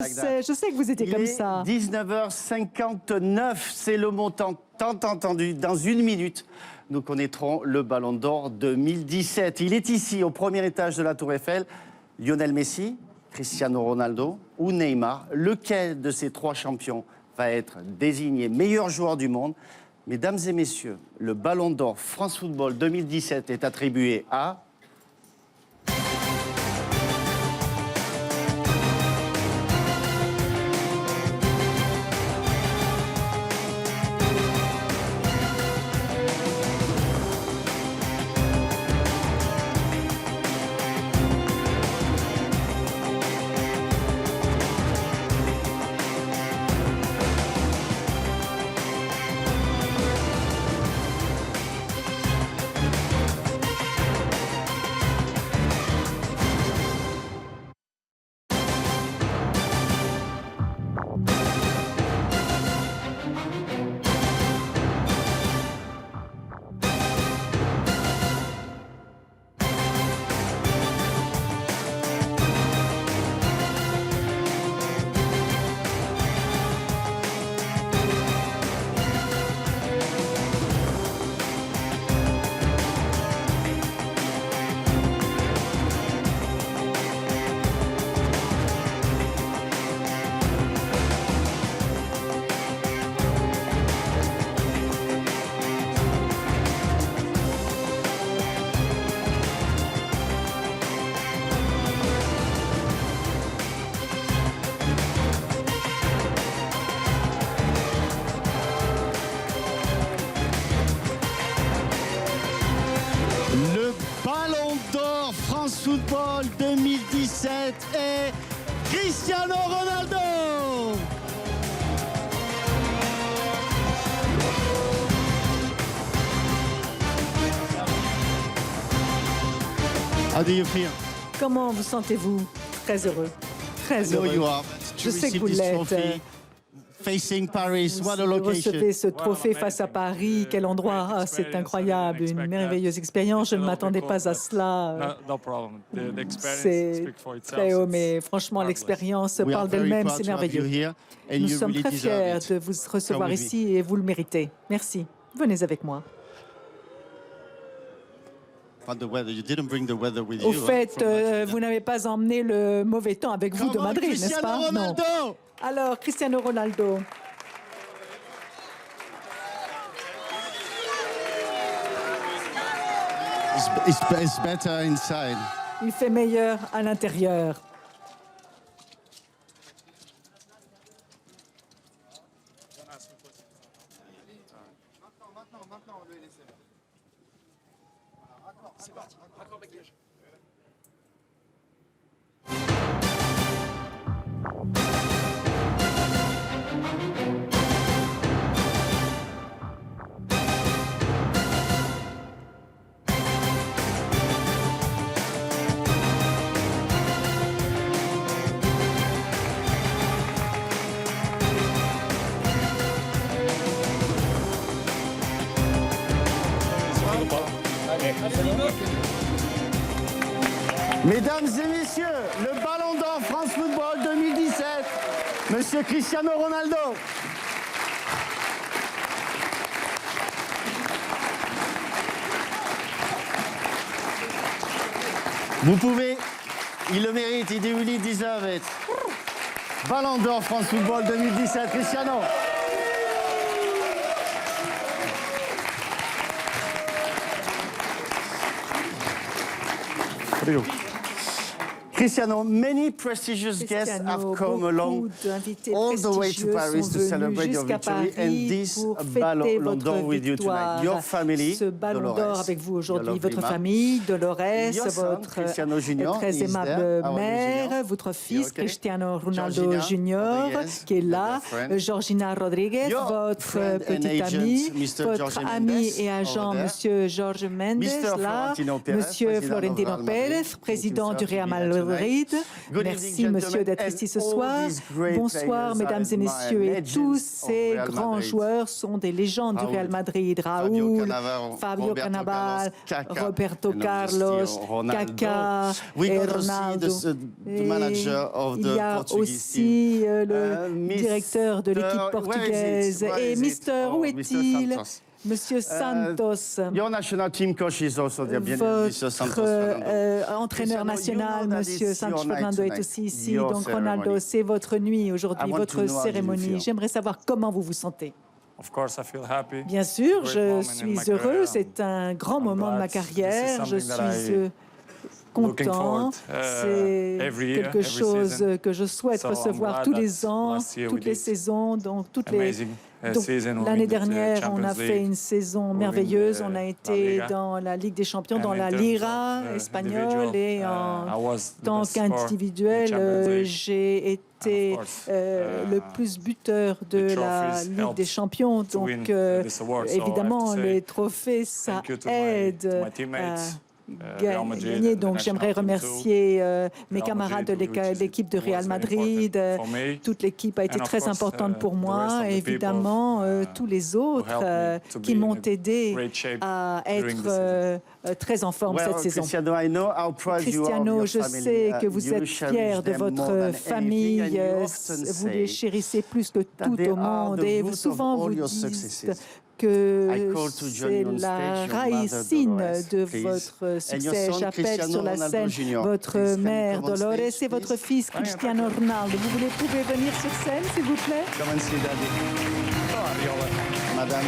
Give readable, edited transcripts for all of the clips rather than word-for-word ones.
Je sais que vous étiez comme ça. 19h59, c'est le montant tant entendu. Dans une minute, nous connaîtrons le Ballon d'Or 2017. Il est ici, au premier étage de la Tour Eiffel. Lionel Messi, Cristiano Ronaldo ou Neymar. Lequel de ces trois champions va être désigné meilleur joueur du monde? Mesdames et messieurs, le Ballon d'Or France Football 2017 est attribué à... Le Ballon d'Or France Football 2017 est Cristiano Ronaldo. How do you feel? Comment vous sentez-vous? Très heureux. Très I know heureux. you are. Je sais que vous receive this l'êtes. trophy, facing Paris, what a Vous location. recevez ce trophée face à Paris. Quel endroit! Ah, c'est incroyable. Une merveilleuse expérience. Je ne m'attendais pas à cela. C'est très haut, mais franchement, l'expérience We are parle very d'elle-même. proud C'est to have you merveilleux. here, and Nous you sommes really très deserve fiers it. de vous recevoir Come with ici et vous le méritez. Merci. Venez avec moi. But the weather, you didn't bring the weather with Au you, fait, from Manchester. vous n'avez pas emmené le mauvais temps avec vous de Come on, Madrid, n'est-ce Cristiano pas? Non. Ronaldo! Alors, Cristiano Ronaldo. It's better inside. Il fait meilleur à l'intérieur. Mesdames et messieurs, le Ballon d'Or France Football 2017, Monsieur Cristiano Ronaldo. Vous pouvez, il le mérite, il really deserve it. Ballon d'Or France Football 2017, Cristiano. Cristiano, many prestigious guests have come along all the way to Paris to celebrate your victory and this Ballon d'Or with you tonight. Your family, Ce Ballon d'Or Dolores, avec vous your aujourd'hui, lovely votre mom. famille, Dolores, Your son, votre Cristiano Junior, très is aimable there, our mère, junior. votre fils okay? Cristiano Ronaldo Georgina Jr. Rodriguez, qui est là, your friend. Georgina Rodriguez, Your votre friend and petit agent, ami, Mr. votre Jorge ami Mendes, et agent, over there. Monsieur George Mendes, Mr. là, Florentino Pérez, Monsieur président Florentino du Real Madrid. Pérez, Thank you, président sir, du to Real be here tonight. Reid. Merci, monsieur, d'être ici ce soir. Bonsoir, mesdames et messieurs. Et tous ces grands joueurs sont des légendes du Real Madrid. Raúl, Fabio Cannavaro, Roberto Carlos, Kaká et Ronaldo. Et il y a aussi le directeur de l'équipe portugaise. Et Mister, où est-il? Monsieur Santos, your national team coach is also there, bien votre entraîneur national, Monsieur Santos Fernando, est aussi ici. Donc, Ronaldo, c'est votre nuit aujourd'hui, votre cérémonie. J'aimerais savoir comment vous vous sentez. Bien sûr, je suis heureux. C'est un grand moment de ma carrière. Je suis content. C'est quelque chose que je souhaite recevoir tous les ans, toutes les saisons, donc toutes les... Donc, l'année dernière, on a fait une saison merveilleuse. On a été dans la Ligue des Champions, dans la Liga espagnole, et en tant qu'individuel, j'ai été le plus buteur de la Ligue des Champions. Donc, évidemment, les trophées, ça aide gagner. Donc, j'aimerais remercier mes camarades de l'équipe de Real Madrid. Toute l'équipe a été très importante pour moi. Évidemment, tous les autres qui m'ont aidé à être très en forme cette saison. Cristiano, je sais que vous êtes fier de votre famille. Vous les chérissez plus que tout au monde. Et souvent, vous dites que c'est la racine de votre succès. J'appelle sur la scène votre mère Dolores et votre fils Cristiano Ronaldo. Vous pouvez venir sur scène, s'il vous plaît? Madame.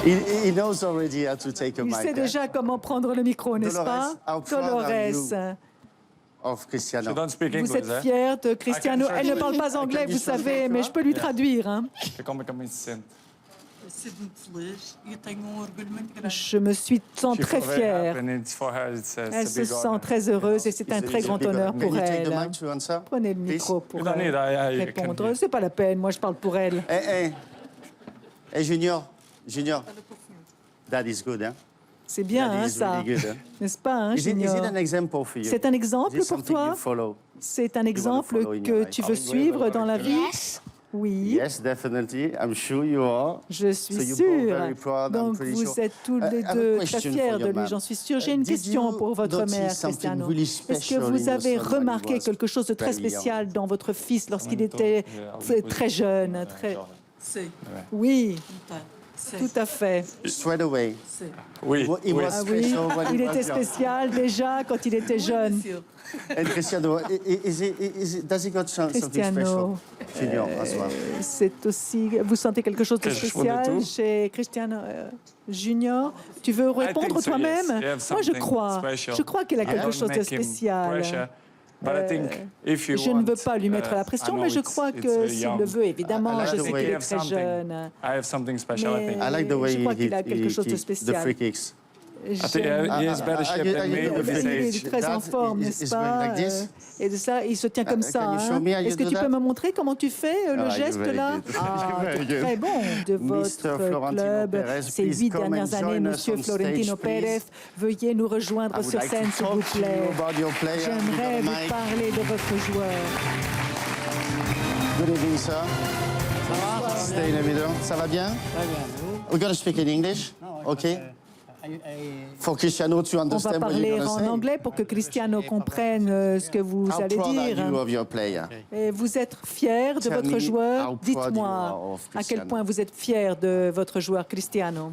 He knows already how to take a mic. Il sait déjà comment prendre le micro, n'est-ce pas? Dolores. Cristiano. Vous êtes fier de Cristiano? Elle ne parle pas anglais, vous savez, mais je peux lui traduire. Je me sens très fière. Elle se sent très heureuse et c'est un très grand honneur pour elle. Prenez le micro pour répondre. C'est pas la peine, moi je parle pour elle. Hey, Junior, that is good, hein? C'est bien, hein, ça. N'est-ce pas, hein, Junior? C'est un exemple pour toi? C'est un exemple que tu veux suivre dans la vie? Oui. Yes, definitely. I'm sure you are. Je suis sûre. Donc, vous êtes tous les deux très fiers de lui, j'en suis sûre. J'ai une question pour votre mère, Cristiano. Est-ce que vous avez remarqué quelque chose de très spécial dans votre fils lorsqu'il était très jeune? Oui. Tout à fait. Straight away. Oui. Il était spécial déjà quand il était jeune. And Cristiano, does he got something special? Junior, c'est aussi. Vous sentez quelque chose de spécial chez Cristiano Junior? Tu veux répondre toi-même? Moi, je crois qu'il a quelque chose de spécial. Je ne veux pas lui mettre la pression, mais je crois que s'il le veut, évidemment, je sais qu'il est très jeune. Mais je crois qu'il a quelque chose de spécial. Il est très en forme, n'est-ce pas? Et de ça, il se tient comme ça. Hein? Est-ce que tu peux me montrer comment tu fais le geste là? Très bon de votre club. Ces 8 dernières années, Monsieur Florentino Pérez, veuillez nous rejoindre sur scène, s'il vous plaît. J'aimerais vous parler de votre joueur. Good evening, sir. Stay in the middle. Ça va bien? We're going to speak in English, okay? For Cristiano to understand. On va parler en anglais pour que Cristiano comprenne ce que vous allez dire. Et vous êtes fier de votre joueur? Dites-moi à quel point vous êtes fier de votre joueur Cristiano.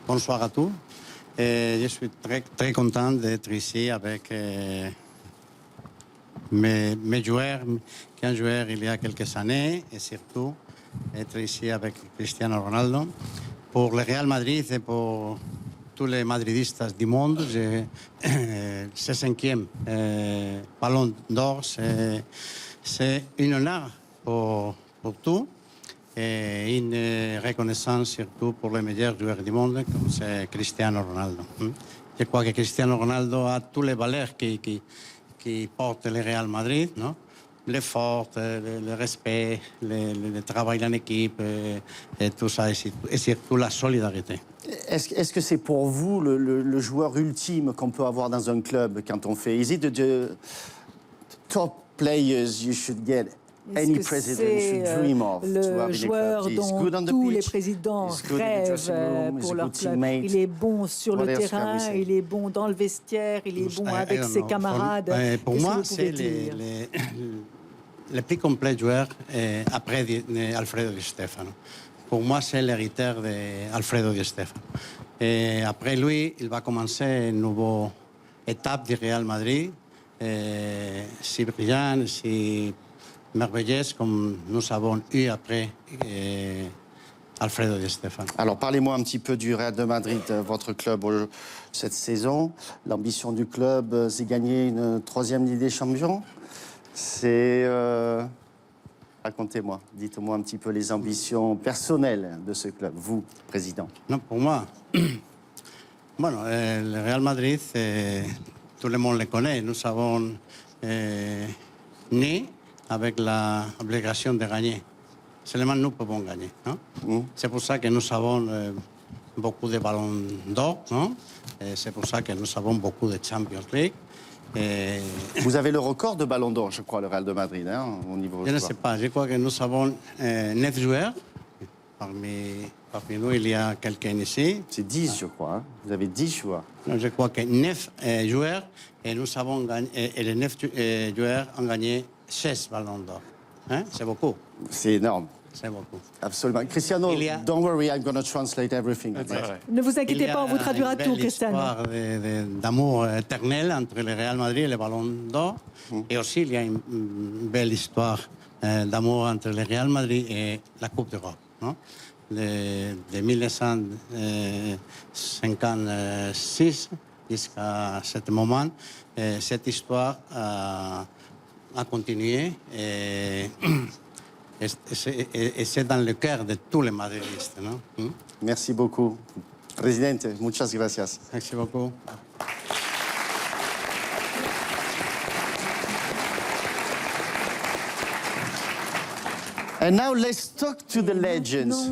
Bonsoir à tous. Je suis très content d'être ici avec mes joueurs, qu'un joueur il y a quelques années, et surtout être ici avec Cristiano Ronaldo. Pour le Real Madrid et pour tous les madridistas du monde, ce 5e ballon d'or, c'est un honneur pour tout et une reconnaissance surtout pour les meilleurs joueurs du monde, comme c'est Cristiano Ronaldo. Je crois que Cristiano Ronaldo a tous les valeurs qui porte le Real Madrid, non? l'effort, le respect, le travail en équipe, et tout ça, et surtout la solidarité. Est-ce que c'est pour vous le joueur ultime qu'on peut avoir dans un club quand on fait? Is it the top players you should get? Any president should dream of to have le joueur dont tous les présidents rêvent pour leur club. Il est bon sur le terrain, il est bon dans le vestiaire, il est bon avec ses camarades. Pour moi, c'est le plus complet joueur après Alfredo Di Stefano. Pour moi, c'est l'héritier d'Alfredo Di Stefano. Et après lui, il va commencer une nouvelle étape du Real Madrid, si brillante, si merveilleuse comme nous avons eu après Alfredo Di Stefano. Alors, parlez-moi un petit peu du Real de Madrid, votre club cette saison. L'ambition du club, c'est gagner une 3e Ligue des Champions. C'est... Racontez-moi, dites-moi un petit peu les ambitions personnelles de ce club, vous, président. Non, pour moi, bon, le Real Madrid, tout le monde le connaît. Nous avons né avec l'obligation de gagner. Seulement nous pouvons gagner. C'est pour ça que nous avons beaucoup de ballons d'or. C'est pour ça que nous avons beaucoup de Champions League. Vous avez le record de ballons d'or, je crois, le Real de Madrid, au niveau. Je ne sais pas. Je crois que nous avons 9 joueurs. Parmi nous, il y a quelqu'un ici. C'est 10, je crois. Vous avez 10 joueurs. Non, je crois que 9 joueurs. Et nous avons gagné, et les 9 joueurs ont gagné 16 ballons d'or. C'est beaucoup. C'est énorme. C'est beaucoup. Absolument. Cristiano, don't worry, I'm going to translate everything. Ne vous inquiétez pas, on vous traduira tout, Cristiano. Il y a une histoire d'amour éternel entre le Real Madrid et le Ballon d'Or. Et aussi, il y a une belle histoire d'amour entre le Real Madrid et la Coupe d'Europe. De 1956 jusqu'à ce moment, cette histoire a continué. Et c'est dans le cœur de tous les madridistes. Merci beaucoup. Presidente, muchas gracias. Merci beaucoup. And now let's talk to the legends.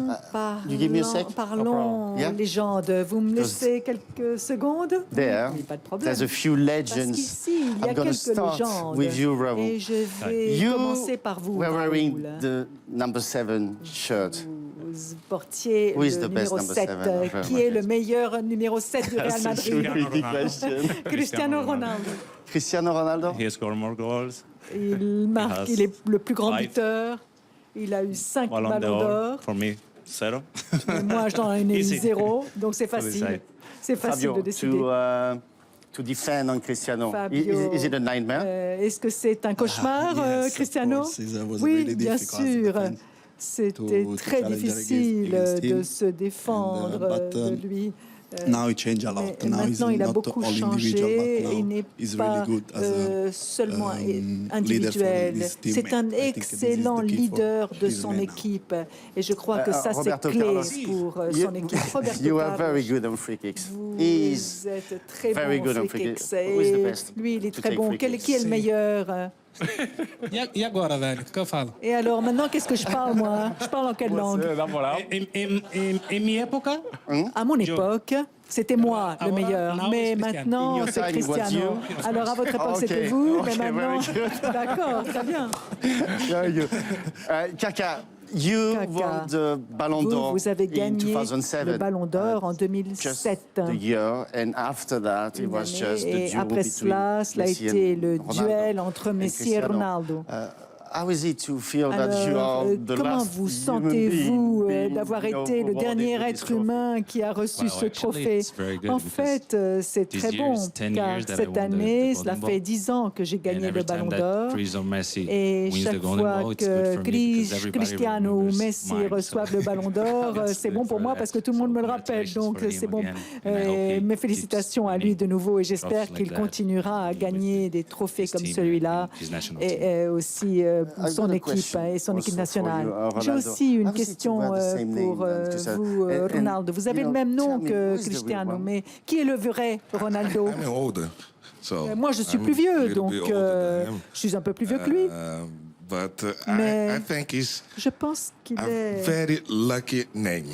You give me a sec? Parlons légendes. Vous me laissez quelques secondes? There, oui, pas de problème. there's a few legends. Parce qu'ici, il y a I'm going to quelques start légendes. with you, Raoul. Et je vais commencer par vous, were wearing Raoul. the number 7 shirt. Vous portiez Who is le the best numéro number 7. seven? Qui est le meilleur numéro 7 du Real Madrid? Cristiano Ronaldo. Cristiano Ronaldo? He scored more goals. Il marque, il est le plus grand buteur. Il a eu 5 ballons d'or. For me, 0. Moi, j'en ai eu 0, donc c'est facile. C'est facile de décider. To defend on Cristiano. Fabio, Is it a nightmare? Est-ce que c'est un cauchemar, Cristiano? Oui, bien sûr. C'était très difficile de se défendre de lui. Now it changed a lot. Now maintenant, il a beaucoup changé. Il n'est pas really seulement individuel. C'est un excellent leader de son équipe. Et je crois que ça, c'est clé pour son équipe. Roberto You are Carlos, very good on free kicks. vous êtes très very bon good en on free free kicks. kicks. Who is the Et best lui, il est to très take bon. free kicks? Qui est le meilleur? E agora, velho? O que eu falo? Et alors, maintenant, qu'est-ce que je parle, moi? Je parle en quelle langue? Em minha época, À mon époque, c'était moi le meilleur. now Mais it's Cristiano. maintenant, In your c'est time, it was Cristiano. you. Alors, à votre époque, Okay. c'était vous. Mais Okay, maintenant, very good. d'accord, très bien. Very good. Kaka, you Kaka, won the Ballon d'Or Vous avez in gagné 2007. le Ballon d'Or en Just 2007. the year, and after that, it Une was année, just the et duel après between cela, cela a Messi été and le Ronaldo. duel entre And Messi et Cristiano. Ronaldo. How is it to feel that you Alors, are the comment last vous human sentez-vous being d'avoir été le awarded dernier with this être trophy? humain qui a reçu Wow, ce actually, trophée? it's very good En because fait, c'est these très bon, years, 10 car years that I cette won the année, Golden cela Ball. fait 10 ans que j'ai And gagné le every Ballon time d'Or. that Cristiano Messi Et wins the chaque Golden fois Ball, it's good que for me because everybody Cristiano ou remembers Messi mine. reçoivent le Ballon d'Or, c'est bon pour moi parce que tout le monde me le rappelle. Donc c'est bon. Mes félicitations à lui de nouveau et j'espère qu'il continuera à gagner des trophées comme celui-là et aussi son équipe et son équipe nationale. J'ai aussi une question pour vous, Ronaldo. Vous avez le même nom que Cristiano, mais qui est le vrai Ronaldo? I'm older, so Moi, je suis I'm plus a vieux, little donc bit older than him. je suis un peu plus vieux que lui. but Mais I think it's je pense qu'il a est... very lucky name.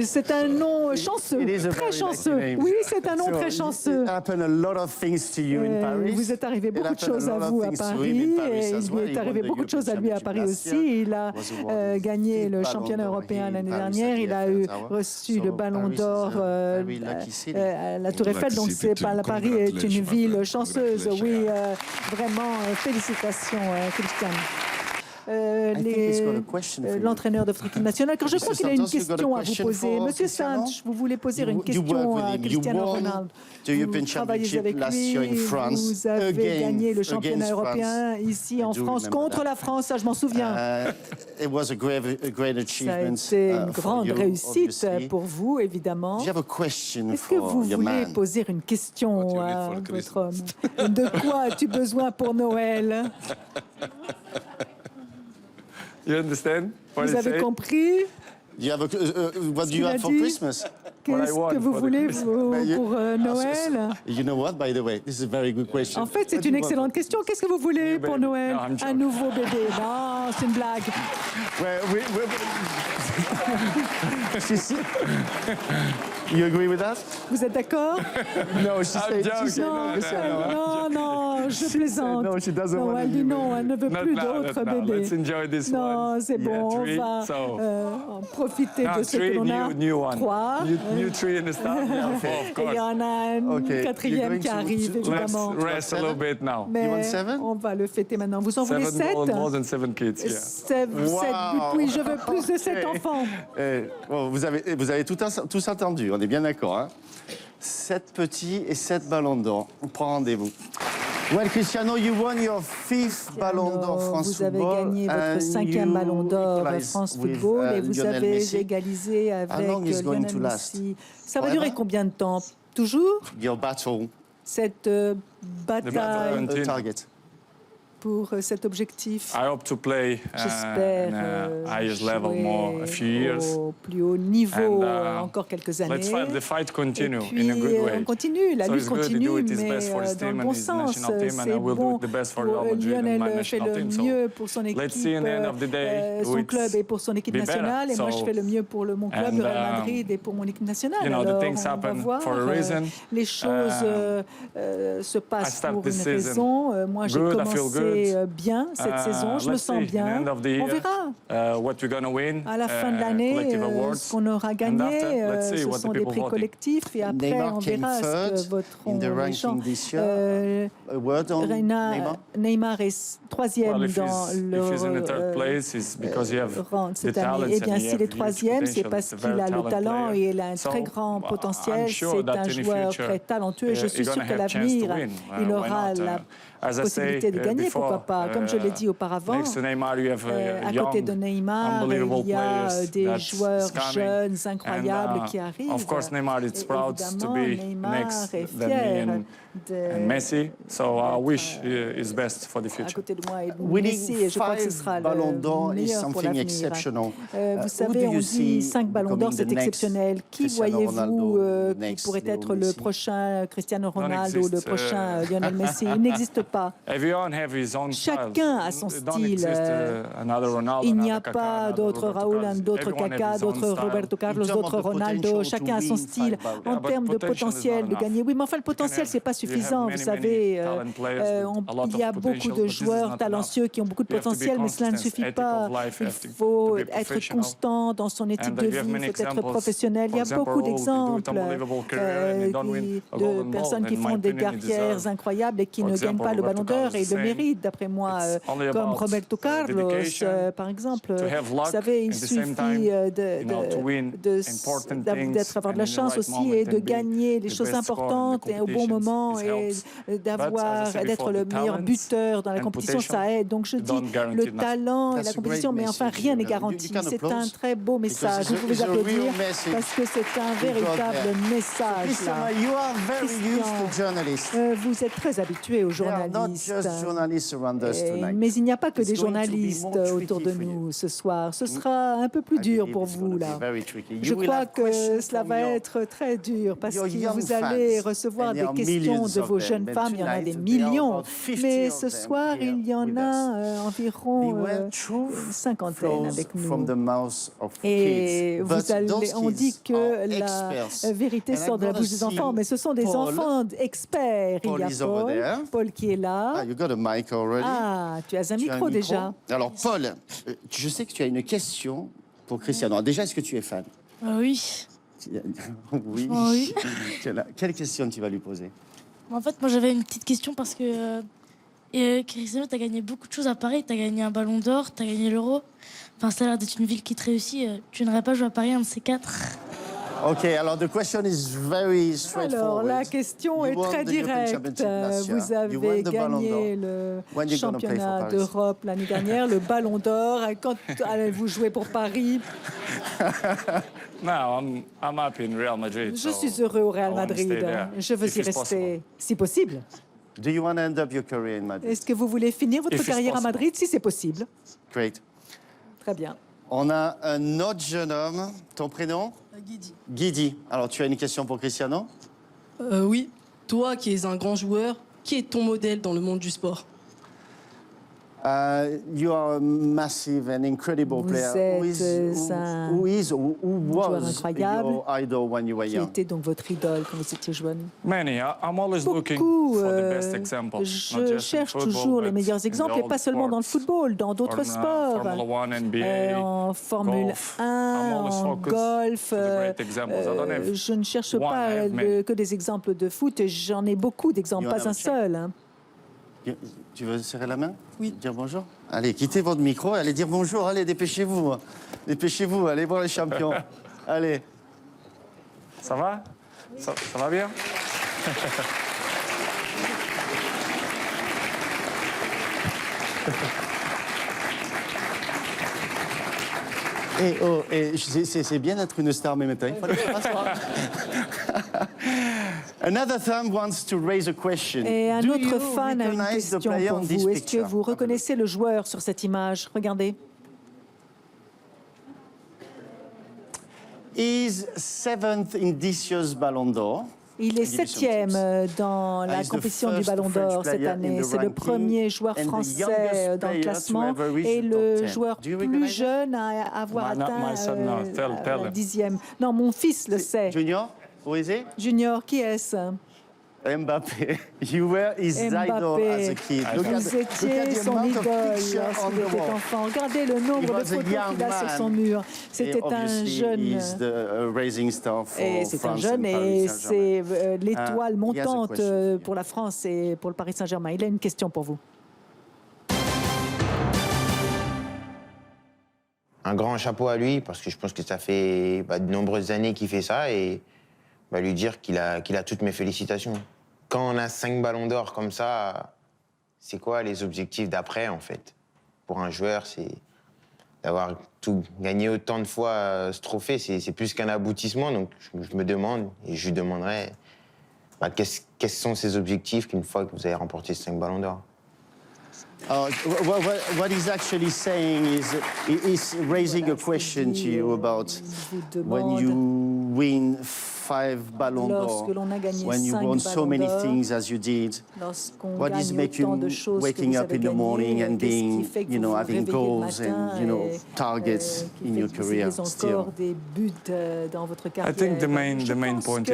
C'est un nom chanceux, It is a très very chanceux. lucky name. Oui, c'est un nom So, très chanceux. It happened a lot of things to you in Paris. Vous êtes arrivé It beaucoup de happened choses a à lot of vous à things to him Paris, in Paris et as il well. lui est He arrivé won the beaucoup de choses à lui à European Paris Championship aussi. Il a last year. Was awarded gagné the le Ballon championnat d'Or européen here in l'année Paris dernière. at the Il a Eiffel Tower. reçu So le Ballon Paris is a d'Or very lucky city. à la Tour Eiffel. Donc Lucky city. Paris est une Congratulations, ville my friend. chanceuse. Oui, Congratulations. vraiment, félicitations, Christian. I think he's got a question for you. L'entraîneur de foot national. Quand je crois qu'il a une Santos, you've got a question à vous question poser. for Monsieur Cristiano? Santos, vous voulez poser You une work question with à him. You Cristiano won Ronaldo. the European Vous travaillez Championship avec last lui, year in France. vous avez gagné le championnat Against européen France. ici I en do France remember contre that. la France, ça je m'en souviens. It was a great Ça a achievement été une for grande you, réussite obviously. pour vous, évidemment. Do you have a question Est-ce que for vous your voulez man? poser une question What you need à for votre homme? De quoi as-tu besoin pour Noël? You understand what Vous he avez said? compris? Do you have what do qu'il you a have for dit? Christmas? Qu'est-ce want que vous for the voulez you- pour Noël? You know what, by the way, this is a very good question. En fait, c'est What do une you want? excellente question. Qu'est-ce que vous voulez pour baby. Noël? No, I'm Un joking. nouveau bébé. Non, c'est une blague. You agree with that? Vous êtes d'accord? No, she said. joking. Non, je plaisante. no, she doesn't Non, want elle a dit new non, elle ne veut Not plus now, d'autres not now. bébés. Let's enjoy this Non, one. c'est bon, three, on va so- en profiter No, de ce que three, l'on a. new one. Trois. New three in the start. Yeah, of Et il course. y en a un Okay, you're quatrième going qui to- arrive, to- Let's évidemment. rest a little bit now. You Mais want seven? on va le fêter maintenant. Vous en voulez Seven, sept? more than 7 kids, yeah. Sept, Wow. oui, je veux plus de 7 Ok. enfants. Bon, vous avez tous entendu, on est bien d'accord. Hein? 7 petits et 7 ballons d'or. On prend rendez-vous. Well, Cristiano, you won your 5th Ballon d'Or France Vous avez Football. gagné votre and 5e you Ballon d'Or equalized France with, Football et vous Lionel avez Messi. égalisé How avec long is going to Lionel last? Messi. Ça va Forever? durer combien de temps? Toujours Your battle, cette bataille Continue. target. pour cet objectif? I hope to play J'espère in a highest level more a few jouer years. au plus haut niveau And, encore quelques années. Let's let the fight continue Et puis, in a good way. on continue, la So lutte it's good to continue, do it his mais best for his dans team le and bon his sens. national team, and C'est I will do bon the best for pour Real Madrid and Lionel my fait national le team. So mieux pour son équipe, let's see in the end of the day son who it's club et pour son équipe be better. nationale, et moi je So, fais le mieux pour mon club, and, le Real Madrid, et pour mon équipe nationale. you know, the Alors, things on va happen voir, for a reason. les choses se I passent start pour this une season raison. Moi j'ai good, I feel commencé good. bien cette saison, je me Let's sens see, bien. in the end of the On year, verra. what we're gonna win, À la fin de collective l'année, awards. ce qu'on aura And gagné, after, let's see ce what the sont des people prix voting. collectifs, et après Neymar on came verra ce third que voteront in the les ranking gens. this year. A word on Neymar? Neymar est troisième Well, if dans he's in the third place, it's because you have rang the cette talents année. Eh and bien, you s'il have est huge troisième, c'est potential. parce It's a qu'il very a le talented talent player. et il a un So, très grand I'm potentiel. sure C'est that un in the joueur future, très talentueux et je suis you're sûr gonna qu'à have chance to l'avenir, win. il Why aura not? la As I possibilité de say, gagner, before, pourquoi pas. Comme je l'ai dit auparavant, next to Neymar, you have à young, côté de Neymar, unbelievable il y a players des that's joueurs coming. jeunes, incroyables And, qui arrivent. Of course, Neymar is Et proud to évidemment, be Neymar next est than me fier and Messi. So I d'être, wish his best for the à future. côté de moi et de Winning Messi, et je crois que ce 5 sera Ballons le d'Or is meilleur pour something l'avenir. exceptional. Vous Who savez, do on you dit see 5 ballons d'or, becoming c'est the next exceptionnel. Qui Cristiano voyez-vous Ronaldo, qui next pourrait Lionel être le Messi? prochain Cristiano Ronaldo ou le exist, prochain Lionel Messi? Il n'existe pas. Everyone have his own Chacun a son style. Don't style. exist, another Ronaldo, Il n'y a another pas Kaká, d'autres another Raoul, Roberto d'autres Carlos. Kaká, Everyone have his own d'autres style. Roberto Carlos, In terms of d'autres the Ronaldo. potential Chacun a to son win style. 5 Ballons En Yeah, but termes de potential is potentiel not de enough. gagner, oui, mais enfin, le You can potentiel, c'est pas have- you have suffisant. Vous many, savez, many talent players with a lot il y a of beaucoup potential, de but this is joueurs not talentueux qui ont beaucoup de You have to be potentiel, mais cela ne consistent, suffit ethic pas. of life, Il you have to faut be être professional. constant dans son éthique And de you have vie, many il faut être examples. professionnel. Il y a For example, beaucoup Raoul, he do d'exemples unbelievable career and he don't win a de golden personnes ball. qui In font my des opinion, he carrières deserves. incroyables et qui For ne example, gagnent pas le Roberto Ballon d'Or Carlos et is le the méritent, d'après moi, It's only comme about, Roberto Carlos, dedication, par exemple. to have luck, Vous savez, il at the same suffit time, you know, to win important things d'avoir de la and in the chance right aussi moment et de and be gagner les the choses best scorer in the importantes et au bon competitions. moment It et helps. But as I said d'être before, le the meilleur talent buteur dans la and compétition, potential ça aide. Donc je dis don't guarantee le nothing. talent et That's la a compétition, great mais enfin message. rien n'est You garanti. can C'est applause un très beau message. it's Vous a- pouvez it's a real applaudir message parce que c'est un you got véritable there. message. Cristiano, Là. you are very used Christian, to journalists. Vous êtes très habitué aux They are not journalistes. just journalists journalists around us tonight. Mais il n'y a pas que It's des going to be journalistes more autour de tricky for nous ce soir. Ce sera un peu plus I dur believe pour it's vous, gonna be là. very tricky. Je You will crois have que questions cela from va your- être très dur parce your que young vous allez fans, recevoir and des there are questions millions de of vos them. jeunes And femmes. Il y en a tonight, des there are millions. about 50 Mais of ce them soir, here il y en with a environ Beware, truth une cinquantaine flows avec from nous. the mouth of Et kids. vous But allez, those on dit kids que are la experts. vérité And sort I'm de la gonna bouche des enfants, see mais ce sont des Paul. enfants experts. Paul Il y a is over there. Paul qui est là. Ah, you got a mic already. Ah, tu as un Tu as micro déjà. Alors, Paul, je sais que tu as une question pour Cristiano. Alors, déjà, est-ce que tu es fan? Oui. Oui. Oui. Quelle question tu vas lui poser? En fait, moi j'avais une petite question parce que Cristiano, tu as gagné beaucoup de choses à Paris. Tu as gagné un ballon d'or, tu as gagné l'Euro. Enfin, ça a l'air d'être une ville qui te réussit. Tu n'aurais pas joué à Paris, un de ces quatre? Ok, alors the question is very straightforward. Alors, la question est You won très the European directe. Championship last year. Vous You won avez the Ballon gagné d'Or. le When you gonna play for championnat Paris? d'Europe l'année dernière, le Ballon d'Or. Quand allez-vous jouer pour Paris? No, I'm happy in Real Madrid. Je so suis heureux au Real I wanna Madrid. stay there, Je veux if y it's rester, possible. si possible. Do you want to end up your career in Madrid? Est-ce que vous voulez finir votre If it's carrière à possible. Madrid, si c'est possible? Great. Très bien. On a un autre jeune homme. Ton prénom? Guidi. Guidi. Alors, tu as une question pour Cristiano? Oui. Toi qui es un grand joueur, qui est ton modèle dans le monde du sport? You are a massive and incredible Vous player. êtes un Who joueur was incroyable your idol when you were Qui young? était donc votre idole quand vous étiez jeune? Many. I'm always looking Beaucoup. for the best examples. not Je just in cherche football, toujours les but meilleurs in exemples, all et pas seulement dans le sports. football, dans d'autres sports. Formula One, NBA, En Formule golf. 1, I'm always en focused golf. for the great examples. I don't have Je ne cherche one, pas I have many. que des exemples de foot, j'en ai beaucoup d'exemples, You pas wanna un check? seul. hein. Tu veux serrer la main? Oui. Dire bonjour? Allez, quittez votre micro, allez dire bonjour, allez, dépêchez-vous. Dépêchez-vous, allez voir les champions. Allez. Ça va? Ça va bien? C'est bien d'être une star, mais maintenant, il faut aller s'asseoir. Another fan wants to raise a question. Et un Do autre you fan a une recognize the question player pour on this vous. Est-ce que picture? vous reconnaissez le joueur sur cette image? Regardez. Is seventh in this year's Ballon d'Or. Il est Give you some septième tips. dans la He's the compétition du first Ballon French d'Or cette player in année. the C'est le ranking premier joueur and the français youngest dans le player to classement ever reach et the le top 10. joueur Do you plus recognize that? jeune à avoir My atteint son, no. Tell la him. 10e. Non, mon fils le sait. Junior, who is it? Junior, qui est-ce? Mbappé. You were his idol as a kid. Mbappé, vous étiez son idole lorsqu'il était enfant. Regardez le nombre de was a photos young qu'il a sur man. son mur. C'était Et un obviously, jeune. he's the rising star for Et c'est un France jeune and Paris et Saint-Germain. c'est l'étoile he has a montante question for you. pour la France et pour le Paris Saint-Germain. Il a une question pour vous. Un grand chapeau à lui, parce que je pense que ça fait de nombreuses années qu'il fait ça, et lui dire qu'il a toutes mes félicitations. Quand on a 5 ballons d'or comme ça, c'est quoi les objectifs d'après, en fait? Pour un joueur, c'est d'avoir tout gagné autant de fois ce trophée, c'est plus qu'un aboutissement. Donc je me demande, et je lui demanderai, quels sont ses objectifs qu'une fois que vous avez remporté 5 ballons d'or? What he's actually saying is he's raising a question to you about when you win 5 Ballons Lorsque d'Or, l'on a gagné when you 5 won so ballons many d'or, things as you did. lorsqu'on What is gagne making autant de choses que waking vous up avez in the gagné, morning and qu'est-ce qui being, fait que you vous know, vous having réveillez le goals matin and, you know, et, targets qui in fait your que vous career ayez still? encore des buts dans votre I carrière. think the main Je pense point que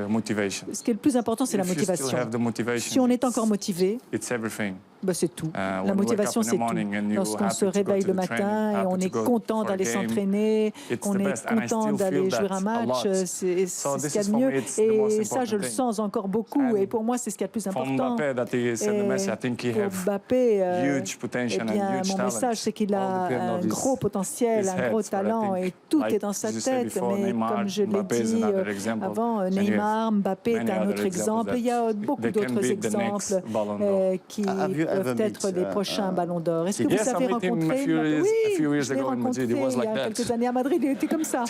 is motivation. ce qui est le plus important, c'est la If you still motivation. have the motivation, Si on est encore motivé, it's everything. c'est tout. La when you motivation, wake up c'est in the morning and tout. you're Lorsqu'on se happy to go réveille to le the matin training, et on happy est to go content for a d'aller game, s'entraîner, it's on the est best. And I content still d'aller feel jouer that un a match, lot. c'est So ce this qu'il y a is de for mieux. me, it's the most Et ça, je le important thing. sens encore beaucoup. And Et pour moi, c'est ce qu'il y a de plus For important. Mbappé, that he said the message, I think he Pour have Mbappé, huge potential eh bien, and huge mon talent. message, c'est qu'il a All depend un on his- gros potentiel, his un head, gros but I talent, think, et tout like est dans sa you said tête. before, Mais Neymar, comme je l'ai Mbappé is dit another example. avant, And you Neymar, Mbappé est many un autre other exemple. examples Il y a that beaucoup they can d'autres be the next exemples Ballon d'Or. qui Have you ever peuvent être met, les prochains ballons d'or. Est-ce que vous Yes, I avez met him a rencontré few Mbappé? years- Oui, a few years je l'ai ago in rencontré Madrid. He was il y like a that. quelques années à Madrid. Il était comme ça,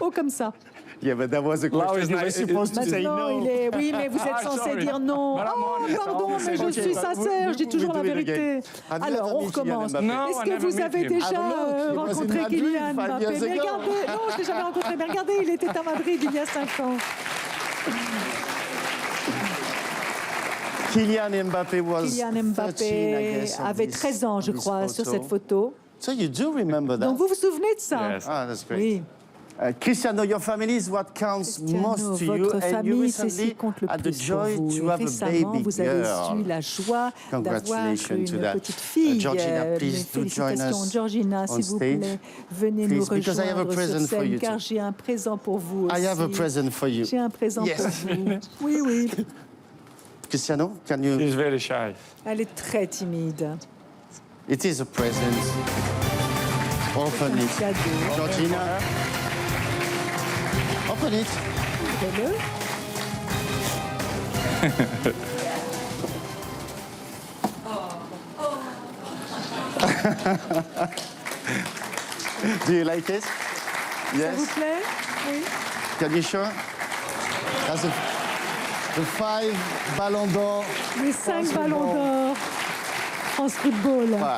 haut comme ça. Yeah, but that was a Now question. is You were nice. supposed to say Maintenant, no. il est... Oui, mais vous êtes Ah, censé sorry. dire non. But I'm Oh, honest. pardon, I'm mais je honest. suis sincère, je dis toujours la We do it vérité. again. Have you Alors, ever on met Kylian recommence. Mbappé? No, I Est-ce que never vous met avez him. déjà Ah, look, he was in rencontré Madrid Kylian 5 Mbappé? years Mais ago. regardez, non, je ne l'ai jamais rencontré, mais regardez, il était à Madrid il y a 5 ans. Kylian Mbappé was Kylian 13, I Mbappé guess, on avait this- 13 ans, je on this crois, sur photo. cette photo. So you do remember that? Donc vous vous souvenez de ça? Yes. Ah, that's great. Oui. Cristiano, your family is what counts Cristiano, most to you, votre and you famille, c'est ce qui recently compte le had the plus pour joy vous. to Et have a récemment, baby vous avez eu girl. la joie d'avoir Congratulations une to that. petite fille. Georgina, please Mes do join félicitations, us Georgina, on s'il vous stage. plaît, venez Please, nous because I have a rejoindre present sur for you scène, too. car j'ai un présent pour vous aussi. I have a present for you. J'ai un présent Yes. pour vous. Oui, oui. Cristiano, can you? He's very shy. Elle est très timide. It is a present. Open Un it. cadeau. Georgina. Open it. Ouvrez-le. Do you like it? Ça vous Yes. plaît? Oui. Can you show? That's the 5 Ballon d'Or. Les 5 France ballons Football. d'or. France Football. Voilà.